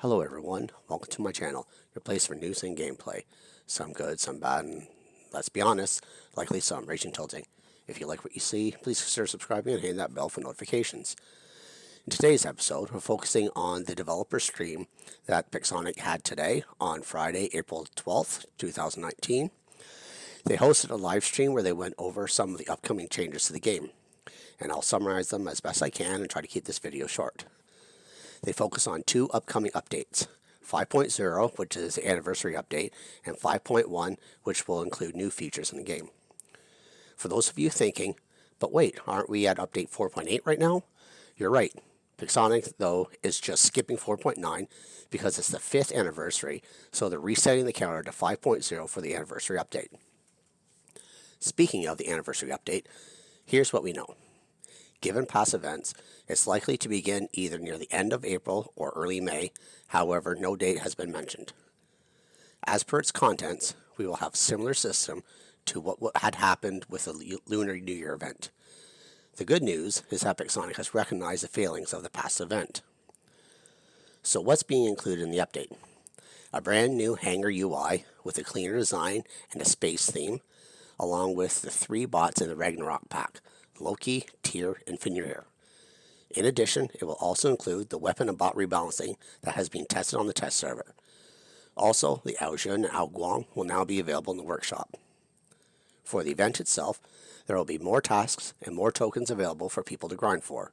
Hello everyone, welcome to my channel, your place for news and gameplay. Some good, some bad, and let's be honest, likely some raging tilting. If you like what you see, please consider subscribing and hitting that bell for notifications. In today's episode, we're focusing on the developer stream that Pixonic had today on Friday, April 12th, 2019. They hosted a live stream where they went over some of the upcoming changes to the game, and I'll summarize them as best I can and try to keep this video short. They focus on two upcoming updates, 5.0, which is the anniversary update, and 5.1, which will include new features in the game. For those of you thinking, but wait, aren't we at update 4.8 right now? You're right. Pixonic, though, is just skipping 4.9 because it's the 5th anniversary, so they're resetting the counter to 5.0 for the anniversary update. Speaking of the anniversary update, here's what we know. Given past events, it's likely to begin either near the end of April or early May, however, no date has been mentioned. As per its contents, we will have a similar system to what had happened with the Lunar New Year event. The good news is that Pixonic has recognized the failings of the past event. So what's being included in the update? A brand new hangar UI with a cleaner design and a space theme, along with the 3 bots in the Ragnarok pack, Loki, Tyr, and Fenrir. In addition, it will also include the weapon and bot rebalancing that has been tested on the test server. Also, the Aojun and Aoguang will now be available in the workshop. For the event itself, there will be more tasks and more tokens available for people to grind for.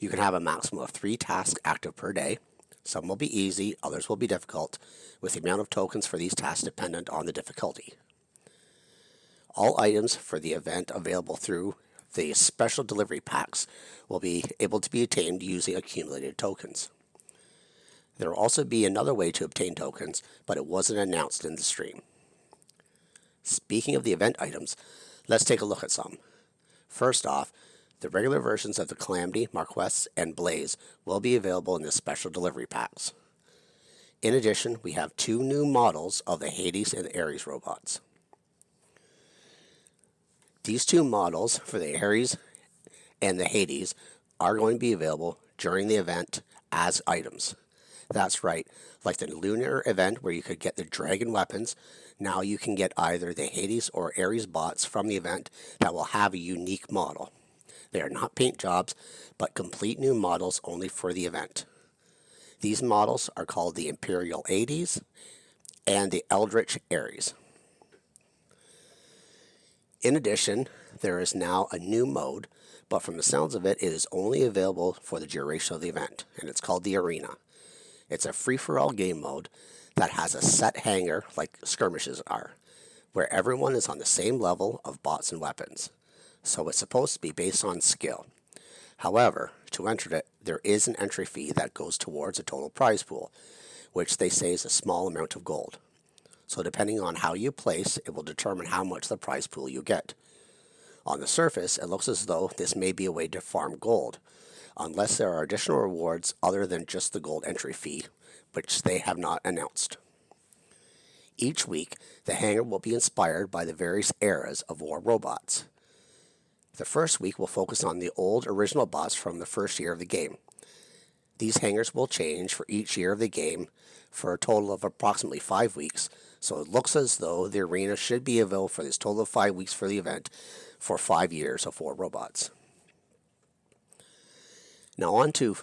You can have a maximum of 3 tasks active per day. Some will be easy, others will be difficult, with the amount of tokens for these tasks dependent on the difficulty. All items for the event available through the special delivery packs will be able to be attained using accumulated tokens. There will also be another way to obtain tokens, but it wasn't announced in the stream. Speaking of the event items, let's take a look at some. First off, the regular versions of the Calamity, Marquess, and Blaze will be available in the special delivery packs. In addition, we have 2 new models of the Hades and the Ares robots. These 2 models for the Ares and the Hades are going to be available during the event as items. That's right, like the Lunar event where you could get the dragon weapons, now you can get either the Hades or Ares bots from the event that will have a unique model. They are not paint jobs, but complete new models only for the event. These models are called the Imperial Hades and the Eldritch Ares. In addition, there is now a new mode, but from the sounds of it, it is only available for the duration of the event, and it's called the Arena. It's a free-for-all game mode that has a set hangar like skirmishes are, where everyone is on the same level of bots and weapons. So it's supposed to be based on skill. However, to enter it, there is an entry fee that goes towards a total prize pool, which they say is a small amount of gold. So depending on how you place, it will determine how much the prize pool you get. On the surface, it looks as though this may be a way to farm gold, unless there are additional rewards other than just the gold entry fee, which they have not announced. Each week, the hangar will be inspired by the various eras of war robots. The first week will focus on the old original bots from the first year of the game. These hangars will change for each year of the game for a total of approximately 5 weeks, so it looks as though the arena should be available for this total of 5 weeks for the event for 5 years of 4 robots. Now on to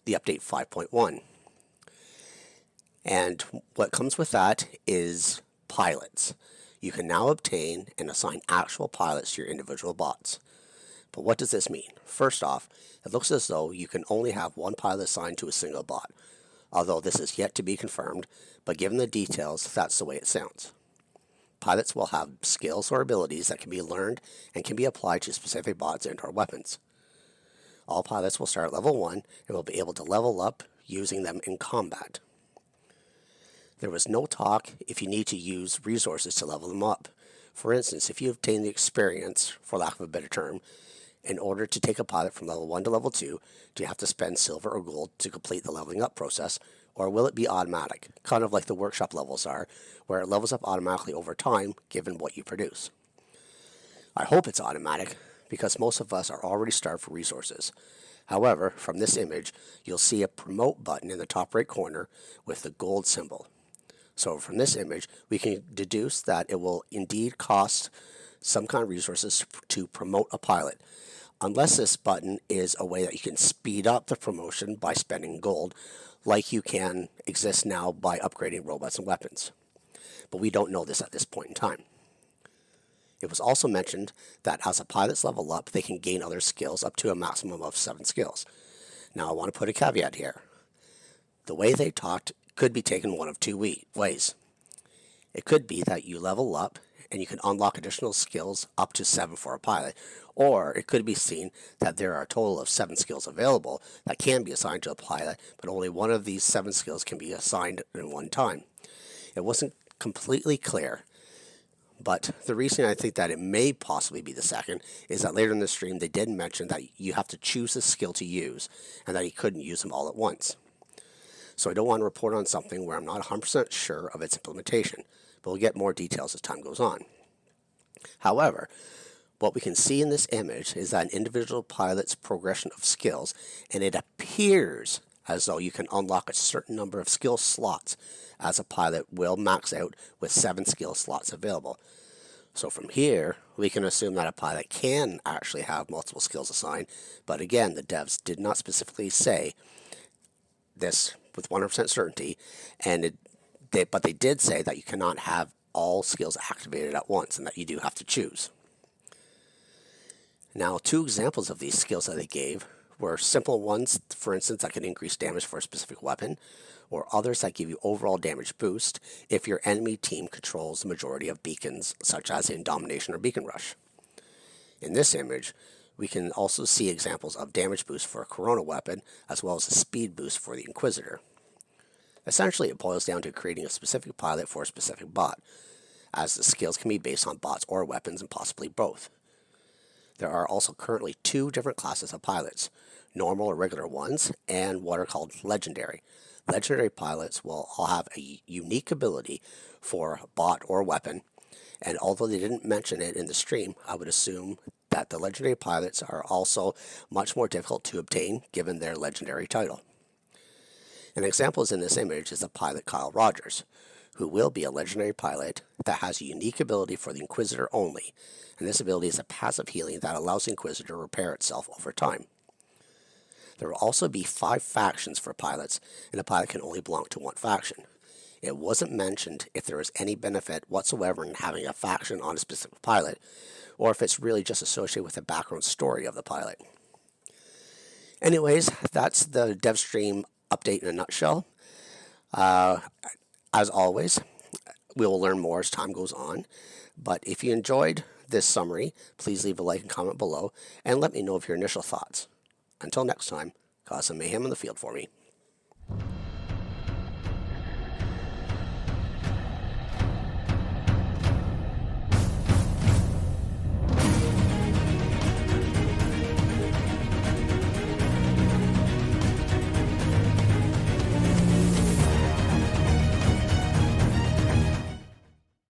the update 5.1. And what comes with that is pilots. You can now obtain and assign actual pilots to your individual bots. But what does this mean? First off, it looks as though you can only have 1 pilot assigned to a single bot, although this is yet to be confirmed, but given the details, that's the way it sounds. Pilots will have skills or abilities that can be learned and can be applied to specific bots and or weapons. All pilots will start at level 1 and will be able to level up using them in combat. There was no talk if you need to use resources to level them up. For instance, if you obtain the experience, for lack of a better term, in order to take a pilot from level 1 to level 2, do you have to spend silver or gold to complete the leveling up process, or will it be automatic, kind of like the workshop levels are, where it levels up automatically over time given what you produce? I hope it's automatic, because most of us are already starved for resources. However, from this image, you'll see a promote button in the top right corner with the gold symbol. So from this image, we can deduce that it will indeed cost some kind of resources to promote a pilot, unless this button is a way that you can speed up the promotion by spending gold, like you can exist now by upgrading robots and weapons. But we don't know this at this point in time. It was also mentioned that as the pilots level up, they can gain other skills up to a maximum of 7 skills. Now I want to put a caveat here. The way they talked could be taken one of two ways. It could be that you level up and you can unlock additional skills up to 7 for a pilot, or it could be seen that there are a total of 7 skills available that can be assigned to a pilot, but only one of these 7 skills can be assigned in one time. It wasn't completely clear, but the reason I think that it may possibly be the second is that later in the stream they did mention that you have to choose a skill to use and that you couldn't use them all at once. So I don't want to report on something where I'm not 100% sure of its implementation, but we'll get more details as time goes on. However, what we can see in this image is that an individual pilot's progression of skills, and it appears as though you can unlock a certain number of skill slots as a pilot will max out with 7 skill slots available. So from here, we can assume that a pilot can actually have multiple skills assigned, but again, the devs did not specifically say this with 100% certainty, but they did say that you cannot have all skills activated at once and that you do have to choose. Now, 2 examples of these skills that they gave were simple ones, for instance, that can increase damage for a specific weapon, or others that give you overall damage boost if your enemy team controls the majority of beacons, such as in Domination or Beacon Rush. In this image, we can also see examples of damage boost for a Corona weapon, as well as a speed boost for the Inquisitor. Essentially, it boils down to creating a specific pilot for a specific bot, as the skills can be based on bots or weapons and possibly both. There are also currently 2 different classes of pilots, normal or regular ones, and what are called legendary. Legendary pilots will all have a unique ability for bot or weapon, and although they didn't mention it in the stream, I would assume that the legendary pilots are also much more difficult to obtain given their legendary title. An example in this image is the pilot Kyle Rogers, who will be a legendary pilot that has a unique ability for the Inquisitor only, and this ability is a passive healing that allows the Inquisitor to repair itself over time. There will also be 5 factions for pilots, and a pilot can only belong to one faction. It wasn't mentioned if there is any benefit whatsoever in having a faction on a specific pilot, or if it's really just associated with the background story of the pilot. Anyways, that's the dev stream update in a nutshell. As always, we will learn more as time goes on, but if you enjoyed this summary, please leave a like and comment below, and let me know of your initial thoughts. Until next time, cause some mayhem in the field for me.